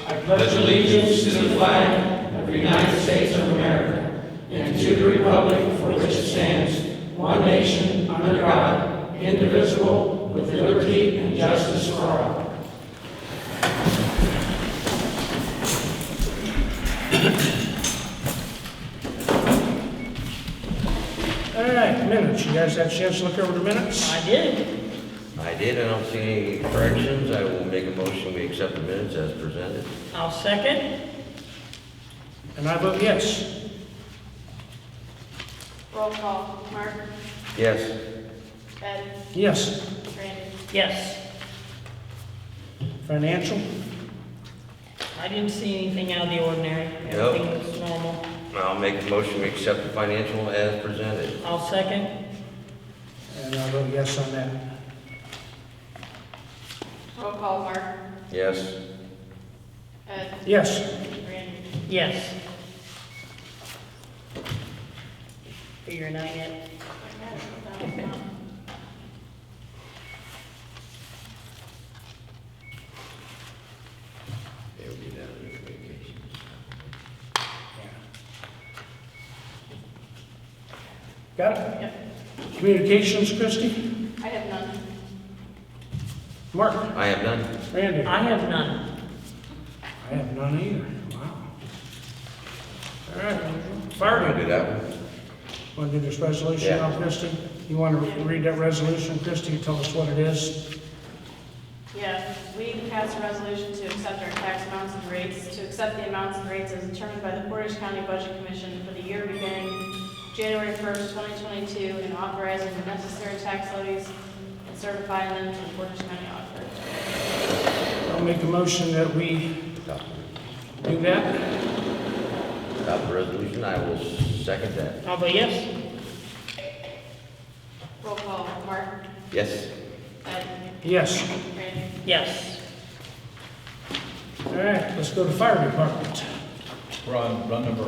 I pledge allegiance to the flag of the United States of America and to the republic for which it stands, one nation, under God, indivisible, with liberty and justice for all. All right, minutes. You guys had a chance to look over the minutes? I did. I don't see any corrections. I will make a motion, we accept the minutes as presented. I'll second. And I vote yes. Roll call. Mark? Yes. Ed? Yes. Randy? Yes. Financial? I didn't see anything out of the ordinary. Everything was normal. I'll make a motion, we accept the financial as presented. I'll second. And I vote yes on that. Roll call. Mark? Yes. Ed? Yes. Randy? Yes. Figuring out yet. There we go, down to communications. Got it? Yep. Communications, Christie? I have none. Mark? I have none. Randy? I have none. I have none either. Wow. All right. Want Fire. to do that one? Want to do this resolution Yeah. now, Christie? You want to read that resolution, Christie? Tell us what it is. Yeah, we passed a resolution to accept our tax amounts and rates, to accept the amounts and rates as determined by the Portage County Budget Commission for the year beginning January 1st, 2022, and authorizing the necessary tax levies and certifying them to the Portage County Auditor. I'll make a motion that we Adopt do that. the resolution, I will second that. I'll vote yes. Roll call. Mark? Yes. Ed? Yes. Randy? Yes. All right, let's go to fire department. We're on run number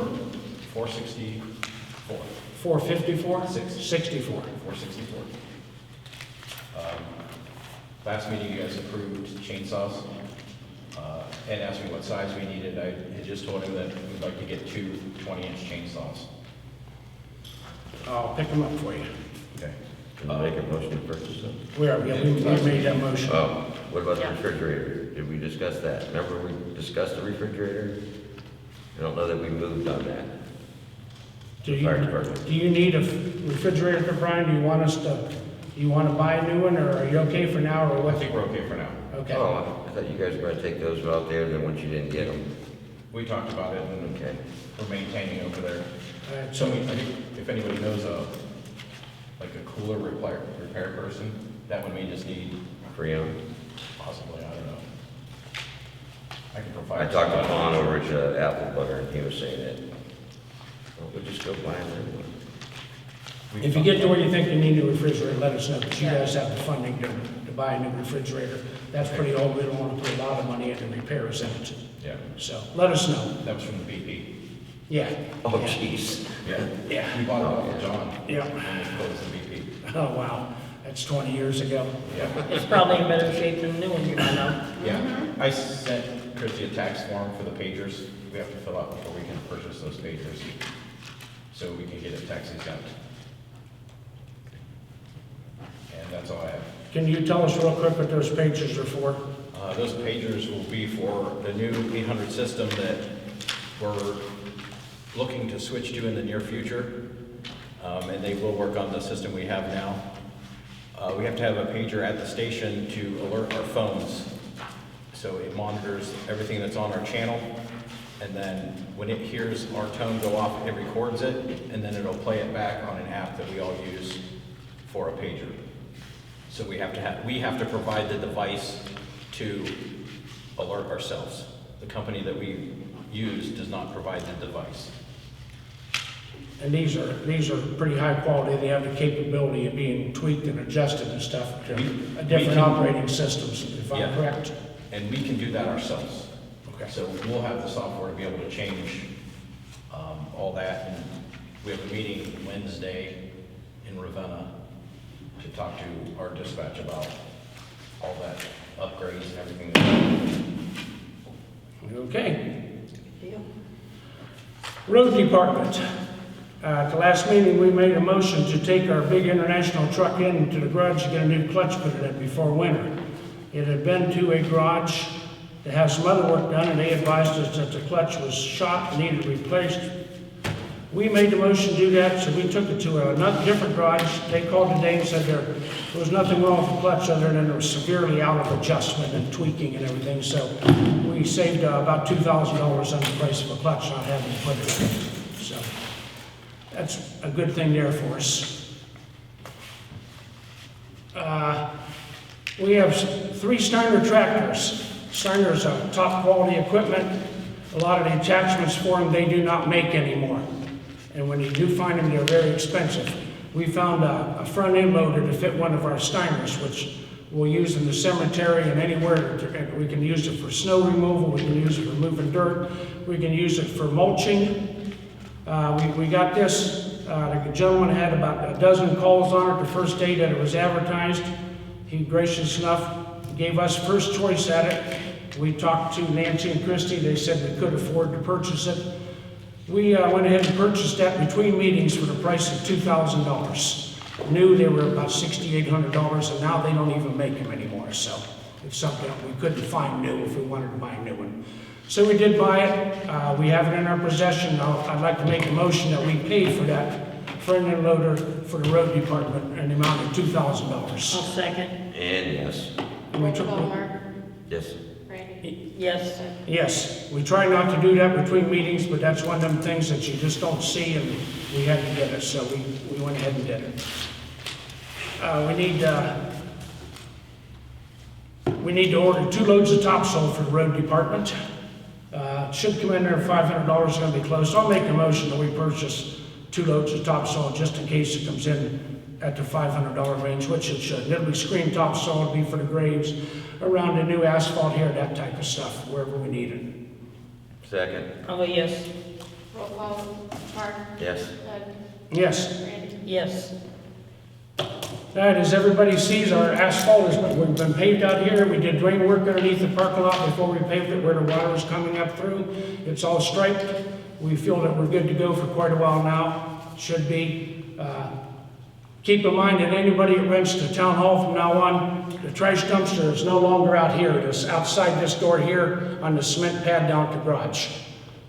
464. 454? Six. 64. 464. Last meeting, you guys approved chainsaws. Ed asked me what size we needed. I had just told him that we'd like to get two 20-inch chainsaws. I'll pick them up for you. Okay. Can you make a motion to purchase them? We made that motion. Oh, what about the Yeah. refrigerator? Did we discuss that? Remember we discussed the refrigerator? I don't know that we moved on that. Fire department. Do you need a refrigerator, Brian? Do you want to buy a new one, or are you okay for now, or I what? think we're okay for now. Okay. Oh, I thought you guys were gonna take those out there, then once you didn't get them. We talked about it, and Okay. we're maintaining over there. All right, So so, I think if anybody knows like a cooler repair person, that would mean just need Freon. possibly, I don't know. I can provide. I talked to Vaughn over at Apple Butter, and he was saying that, well, we'll just go buy them anyway. if you get to where you think you need a refrigerator, let us know, because you guys have the funding to buy a new refrigerator. That's pretty old, we don't want to put a lot of money into repairs in it. Yeah, So, let us know. that was from the BP. Yeah. Oh, Yeah. jeez. Yeah. Yeah. We bought it off of John. Yeah. And it closed the BP. Oh, wow. That's 20 years ago. Yeah. It's probably in better shape than the new one you might know. Yeah. I sent Christie a tax form for the pagers we have to fill out before we can purchase those pagers, so we can get it tax exempt. And that's all I have. Can you tell us real quick what those pages are for? Those pagers will be for the new 800 system that we're looking to switch to in the near future. And they will work on the system we have now. We have to have a pager at the station to alert our phones. So it monitors everything that's on our channel. And then when it hears our tone go off, it records it, and then it'll play it back on an app that we all use for a pager. So we have to provide the device to alert ourselves. The company that we use does not provide the device. And these are pretty high quality. They have the capability of being tweaked and adjusted and stuff to We different can- operating systems, if I'm Yeah. correct. And we can do that ourselves. Okay. So we'll have the software to be able to change all that. And we have a meeting Wednesday in Ravenna to talk to our dispatch about all that upgrades and everything. Okay. Road Department. At the last meeting, we made a motion to take our big international truck into the garage to get a new clutch put in it before winter. It had been to a garage to have some other work done, and they advised us that the clutch was shot and needed replaced. We made the motion to do that, so we took it to another different garage. They called today and said there was nothing wrong with the clutch other than it was severely out of adjustment and tweaking and everything. So we saved about $2,000 on the price of a clutch not having to put it in. So that's a good thing there for us. We have 3 Steiner tractors. Steiner's top quality equipment. A lot of the attachments for them they do not make anymore. And when you do find them, they're very expensive. We found a front end loader to fit one of our Steiners, which we'll use in the cemetery and anywhere. We can use it for snow removal, we can use it for moving dirt, we can use it for mulching. We got this, the gentleman had about a dozen calls on it the first day that it was advertised. He gracious enough gave us first choice at it. We talked to Nancy and Christy, they said we could afford to purchase it. We went ahead and purchased that between meetings for the price of $2,000. New, they were about $6,800, and now they don't even make them anymore. So it's something we couldn't find new if we wanted to buy a new one. So we did buy it. We have it in our possession. I'd like to make a motion that we paid for that front end loader for the road department in the amount of $2,000. I'll second. And yes. And we Roll took call, Mark. Yes. Randy. Yes. Yes, we try not to do that between meetings, but that's one of them things that you just don't see, and we had to get it, so we went ahead and did it. We need to order 2 loads of topsoil for the road department. Should come in there at $500, it's gonna be close. I'll make a motion that we purchase 2 loads of topsoil just in case it comes in at the $500 range, which it should. It'll be screen topsoil, it'll be for the graves, around the new asphalt here, that type of stuff, wherever we need it. Second. I'll go yes. Roll call, Mark. Yes. Ed. Yes. Randy. Yes. Right, as everybody sees, our asphalt we've been paved out here. We did drain work underneath the parking lot before we paved it where the water was coming up through. It's all striped. We feel that we're good to go for quite a while now. Should be. Keep in mind that anybody that rents the town hall from now on, the trash dumpster is no longer out here. It is outside this door here on the cement pad down at the garage.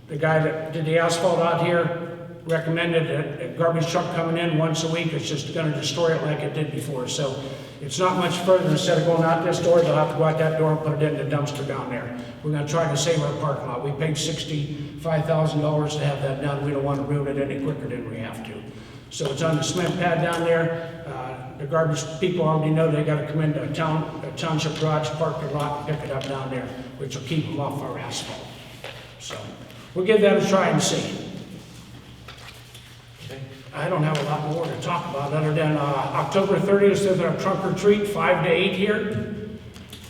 The guy that did the asphalt out here recommended a garbage truck coming in once a week. It's just going to destroy it like it did before. So it's not much further. Instead of going out this door, they'll have to go out that door and put it in the dumpster down there. We're going to try to save our parking lot. We paid $65,000 to have that done. We don't want to ruin it any quicker than we have to. So it's on the cement pad down there. The garbage people already know they got to come into a township garage, park their lot, and pick it up down there, which will keep them off our asphalt. So we'll give that a try and see. I don't have a lot more to talk about other than October 30th is our trunk or treat, 5 to 8 here.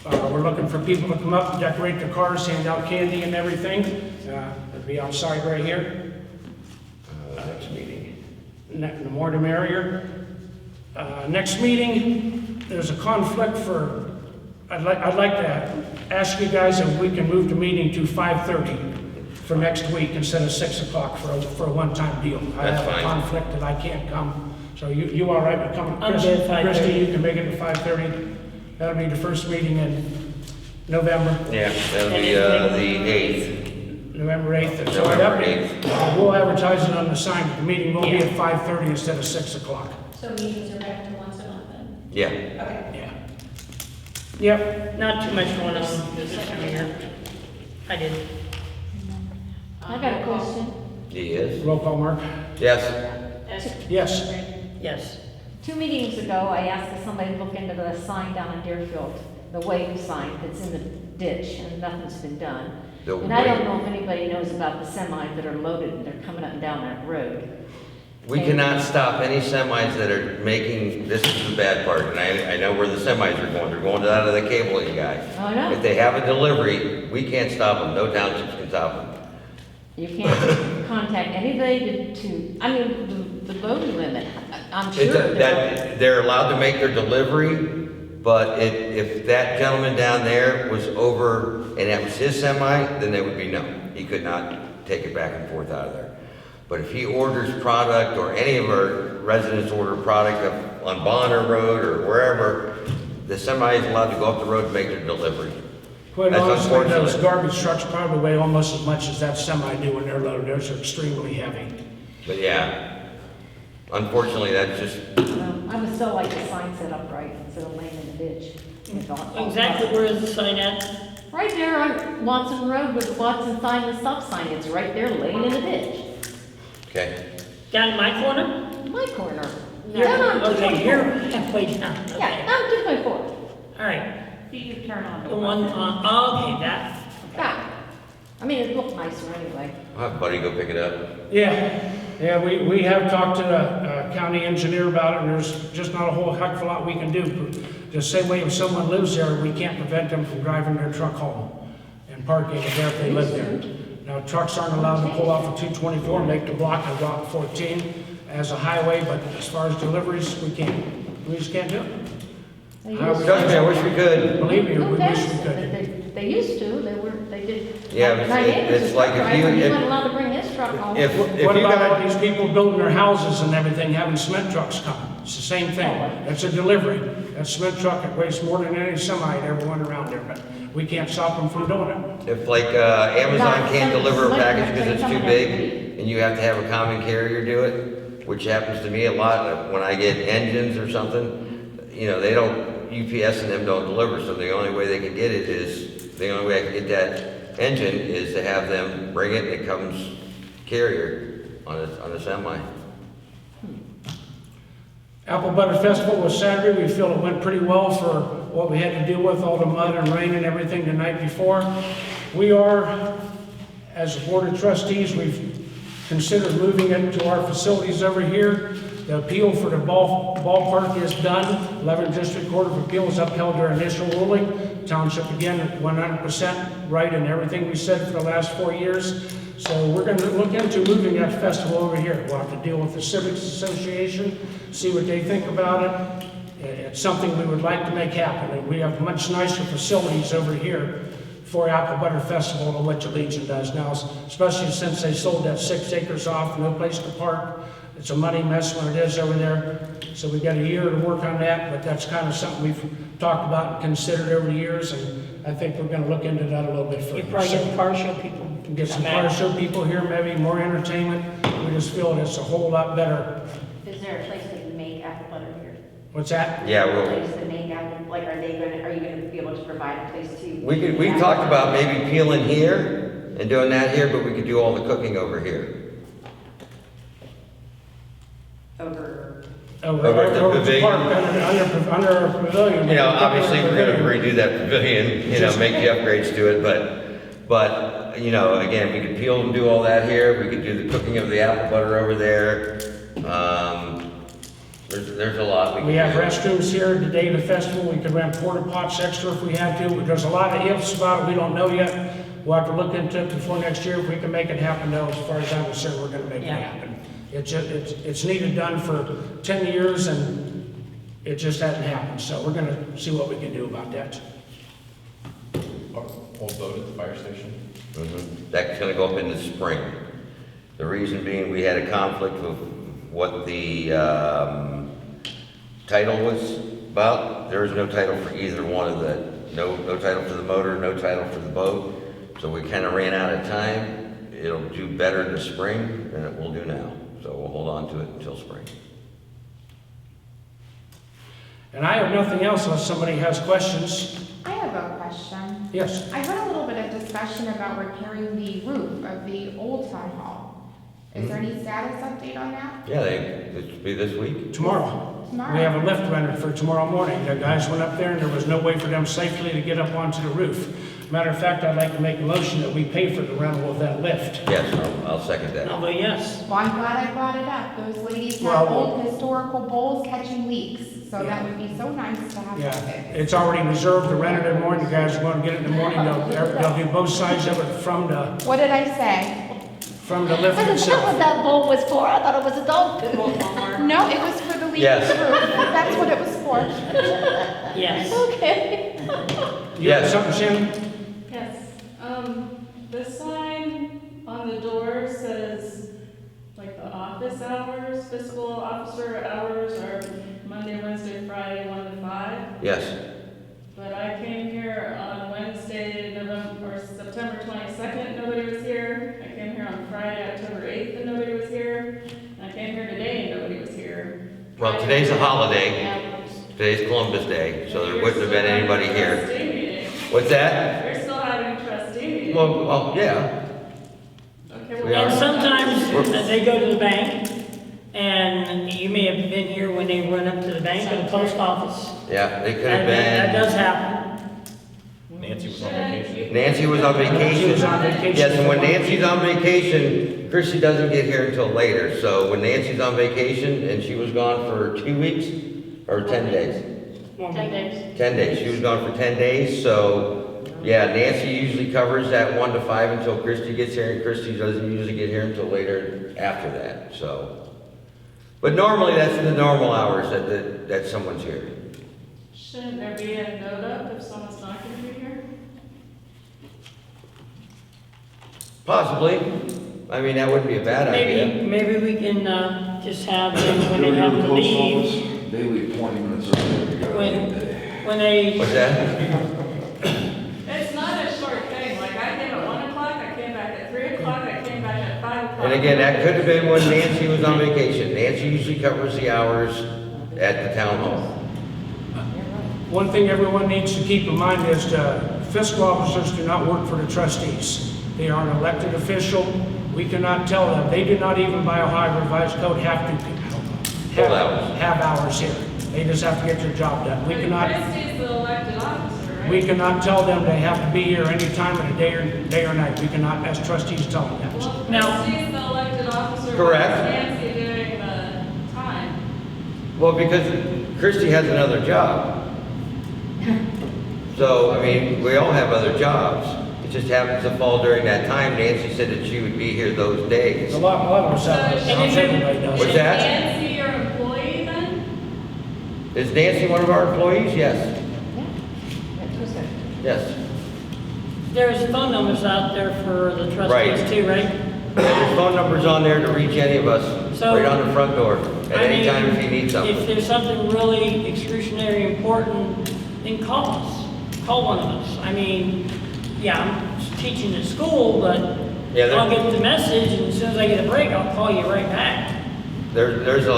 We're looking for people to come up and decorate their cars, hand out candy and everything. It'll be outside right here. Next meeting. The more the merrier. Next meeting, there's a conflict for, I'd like to ask you guys if we can move the meeting to 5:30 for next week instead of 6 o'clock for a one-time deal. I have a conflict that I can't come. So you all right with coming? I'm good, 5:30. Christie, you can make it to 5:30. That'll be the first meeting in November. Yeah, that'll be the 8th. November 8th. So November 8th. We'll advertise it on the sign, but the meeting will be at 5:30 instead of 6 o'clock. So meetings are back to once a month then? Yeah. Okay. Yeah. Yep. Not too much going on this time of year. I did. I got a question. Yes. Roll call, Mark. Yes. Ed. Yes. Randy. Yes. 2 meetings ago, I asked somebody to look into the sign down in Deerfield, the wave sign that's in the ditch, and nothing's been done. And I don't know if anybody knows about the semis that are loaded and they're coming up and down that road. We cannot stop any semis that are making, this is the bad part, and I know where the semis are going. They're going out of the cabling guy. Oh, I know. If they have a delivery, we can't stop them. No townships can stop them. You can't contact anybody I mean, the loading limit, I'm sure. They're allowed to make their delivery, but if that gentleman down there was over, and that was his semi, then there would be no. He could not take it back and forth out of there. But if he orders product, or any of our residents order product up on Bonner Road or wherever, the semi is allowed to go up the road and make their delivery. Quite That's honestly, those unfortunate. garbage trucks probably weigh almost as much as that semi do when they're loaded. Those are extremely heavy. But yeah, unfortunately, that's just, I would still like the sign set up right instead of laying in the ditch. Exactly where is the sign at? Right there on Watson Road with the Watson sign and stop sign, it's right there laying in the ditch. okay. Down in my corner? My corner. You're- Down on Okay, you're 224. halfway down, okay. Yeah, down 224. All right, You turn on the one on, okay, that, Yeah. I mean, it looked nicer anyway. I'll have Buddy go pick it up. Yeah, we have talked to the county engineer about it, and there's just not a whole heck of a lot we can do. The same way if someone lives there, we can't prevent them from driving their truck home and parking it there if they live there. Now, trucks aren't allowed to pull off of 224, make the block of Route 14 as a highway, but as far as deliveries, we can't. We just can't do it. They How used we- to. Trust me, I wish we could. Believe me, we No wish offense, we but could. they used to, they did. Yeah, but My neighbor's it's a like truck if driver, you- he if- wasn't allowed to bring his truck home. If What you about all got, these people building their houses and everything, having cement trucks come? It's the same thing. It's a delivery. That cement truck, it weighs more than any semi that ever went around there, but we can't stop them from doing it. if like Amazon Not can't some- deliver a some package like because it's someone too has to big, and you have to have a common carrier do it, which happens to me a lot when I get engines or something, you know, they don't, UPS and them don't deliver, so the only way they can get it is, the only way I can get that engine is to have them bring it, and it comes carrier on a semi. Apple Butter Festival was Saturday. We feel it went pretty well for what we had to deal with, all the mud and rain and everything the night before. We are, as a board of trustees, we've considered moving it to our facilities over here. The appeal for the ballpark is done. 11th District Court of Appeals upheld their initial ruling. Township, again, 100% right in everything we said for the last 4 years. So we're going to look into moving that festival over here. We'll have to deal with the Civics Association, see what they think about it. It's something we would like to make happen. And we have much nicer facilities over here for Apple Butter Festival than what the Legion does now, especially since they sold that 6 acres off, no place to park. It's a money mess when it is over there. So we've got a year to work on that, but that's kind of something we've talked about and considered over the years, and I think we're going to look into that a little bit further. you probably get car show people. Get some come back. car show people here, maybe more entertainment. We just feel it's a whole lot better. Is there a place that you make apple butter here? What's that? Yeah, A well, place to make apple, like, are you gonna be able to provide a place to? we talked about maybe peeling here and doing that here, but we could do all the cooking over here. Over, Over Over at the at the pavilion. park, under our pavilion. You know, obviously, we're gonna redo that pavilion, you know, make the upgrades to it, but, you know, again, we could peel and do all that here, we could do the cooking of the apple butter over there. There's a lot we We have can do. restrooms here the day of the festival. We could rent porta pots extra if we had to. There's a lot of ifs about it. We don't know yet. We'll have to look into it before next year. If we can make it happen, though, as far as I'm concerned, we're gonna make it Yeah. happen. It's needed done for 10 years and it just hasn't happened. So we're gonna see what we can do about that. Old boat at the fire station. That's gonna go up in the spring. The reason being, we had a conflict with what the title was about. There is no title for either one of the, no title for the motor, no title for the boat. So we kind of ran out of time. It'll do better in the spring than it will do now. So we'll hold on to it until spring. And I have nothing else unless somebody has questions. I have a question. Yes. I heard a little bit of discussion about repairing the roof of the old town hall. Is there any status update on that? Yeah, it should be this week. Tomorrow. Tomorrow? We have a lift rented for tomorrow morning. The guys went up there and there was no way for them safely to get up onto the roof. Matter of fact, I'd like to make a motion that we pay for the rental of that lift. Yes, I'll second that. I'll go yes. Well, I'm glad I brought it up. Those ladies Well, have old historical bowls catching leaks, so Yeah. that would be so nice to have Yeah, that fixed. it's already reserved to rent it in the morning. The guys are going to get it in the morning. They'll do both sides of it from the What did I say? lift I didn't know what itself. that bowl was for, I thought it was a dog poo. No, it was for the leaking Yes. roof. That's what it was for. before. Yes. Okay. You have Yes. something, Shannon? Yes, the sign on the door says, like, the office hours, fiscal officer hours are Monday, Wednesday, Friday, 1 to 5. Yes. But I came here on Wednesday, September 22nd, nobody was here. I came here on Friday, October 8th, and nobody was here. And I came here today, and nobody was here. Well, today's a holiday. Today's Columbus Day, so there wouldn't have been anybody here. Trustee meeting. What's that? We're still having a trustee meeting. Well, yeah. Okay, we well, are. And sometimes they go to the bank, and you may have been here when they run up to the bank or the post office. Yeah, they could That have been. does happen. Nancy was on vacation. Nancy was on vacation. She was on vacation. Yes, and when Nancy's on vacation, Chrissy doesn't get here until later. So when Nancy's on vacation, and she was gone for 2 weeks, or 10 days? 10 days. 10 days. She was gone for 10 days, so, yeah, Nancy usually covers that 1 to 5 until Christy gets here, and Christy doesn't usually get here until later after that, so. But normally, that's the normal hours that someone's here. Shouldn't there be a note up if someone's not going to be here? Possibly. I mean, that wouldn't be a bad idea. Maybe we can just have them when they have to leave. They leave 20 minutes early. When they, What's that? It's not a short thing, like I came at 1 o'clock, I came back at 3 o'clock, I came back at 5 o'clock. And again, that could have been when Nancy was on vacation. Nancy usually covers the hours at the town hall. One thing everyone needs to keep in mind is fiscal officers do not work for the trustees. They are an elected official. We cannot tell them. They do not even by Ohio Revised Code have to have hours here. They just have to get their job done. We cannot. Christie's the elected officer, right? We cannot tell them they have to be here any time of the day or night. We cannot, as trustees, tell them that. Well, Now- Christie's the elected officer. Correct. What's Nancy doing the time? Well, because Christy has another job. So, I mean, we all have other jobs. It just happens to fall during that time. Nancy said that she would be here those days. A lot of us have those jobs. Everybody does. What's that? Is Nancy your employee then? Is Nancy one of our employees? Yes. Yes. there's phone numbers out there for the Right. trustees too, right? There's phone numbers on there to reach any of us, So- right on the front door, at I any mean, time if you need If something. there's something really excruciating important, then call us. Call one of us. I mean, yeah, I'm teaching at school, but Yeah, I'll get the message, and as soon as I get a break, I'll call you right back. There's a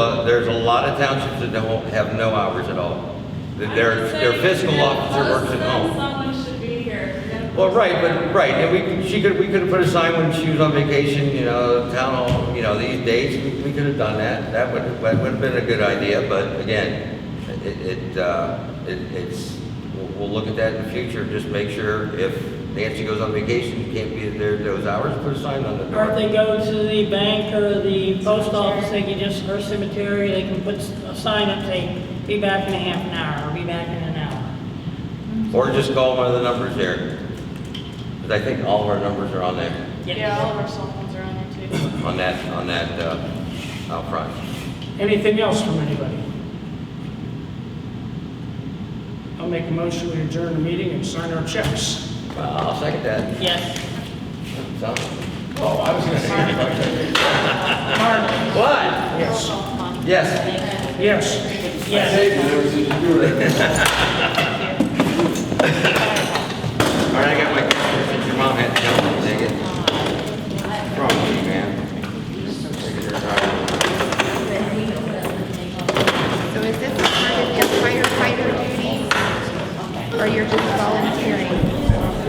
lot of townships that don't have no hours at all. Their fiscal officer works at home. Someone should be here. If you're gonna Well, post right, something. but, right, and we could have put a sign when she was on vacation, you know, town hall, you know, these days, we could have done that. That would have been a good idea, but again, we'll look at that in the future, just make sure if Nancy goes on vacation, you can't be there those hours, put a sign on the Or if door. they go to the bank or the post office, they can just, or cemetery, they can put a sign up, say, be back in a half an hour, or be back in an hour. Or just call one of the numbers there. Because I think all of our numbers are on there, Yeah, all of our cell phones are on there too. on that, out front. Anything else from anybody? I'll make a motion to adjourn the meeting and sign our checks. Well, I'll second that. Yes. So- Oh, I was gonna say, Mark? What? Yes. Yes. Yes. Yes. hey, there was a computer. All right, I got my camera, since your mom had to tell me to take it. Wrong with you, man. So is this a part of your firefighter duties? Or you're just volunteering?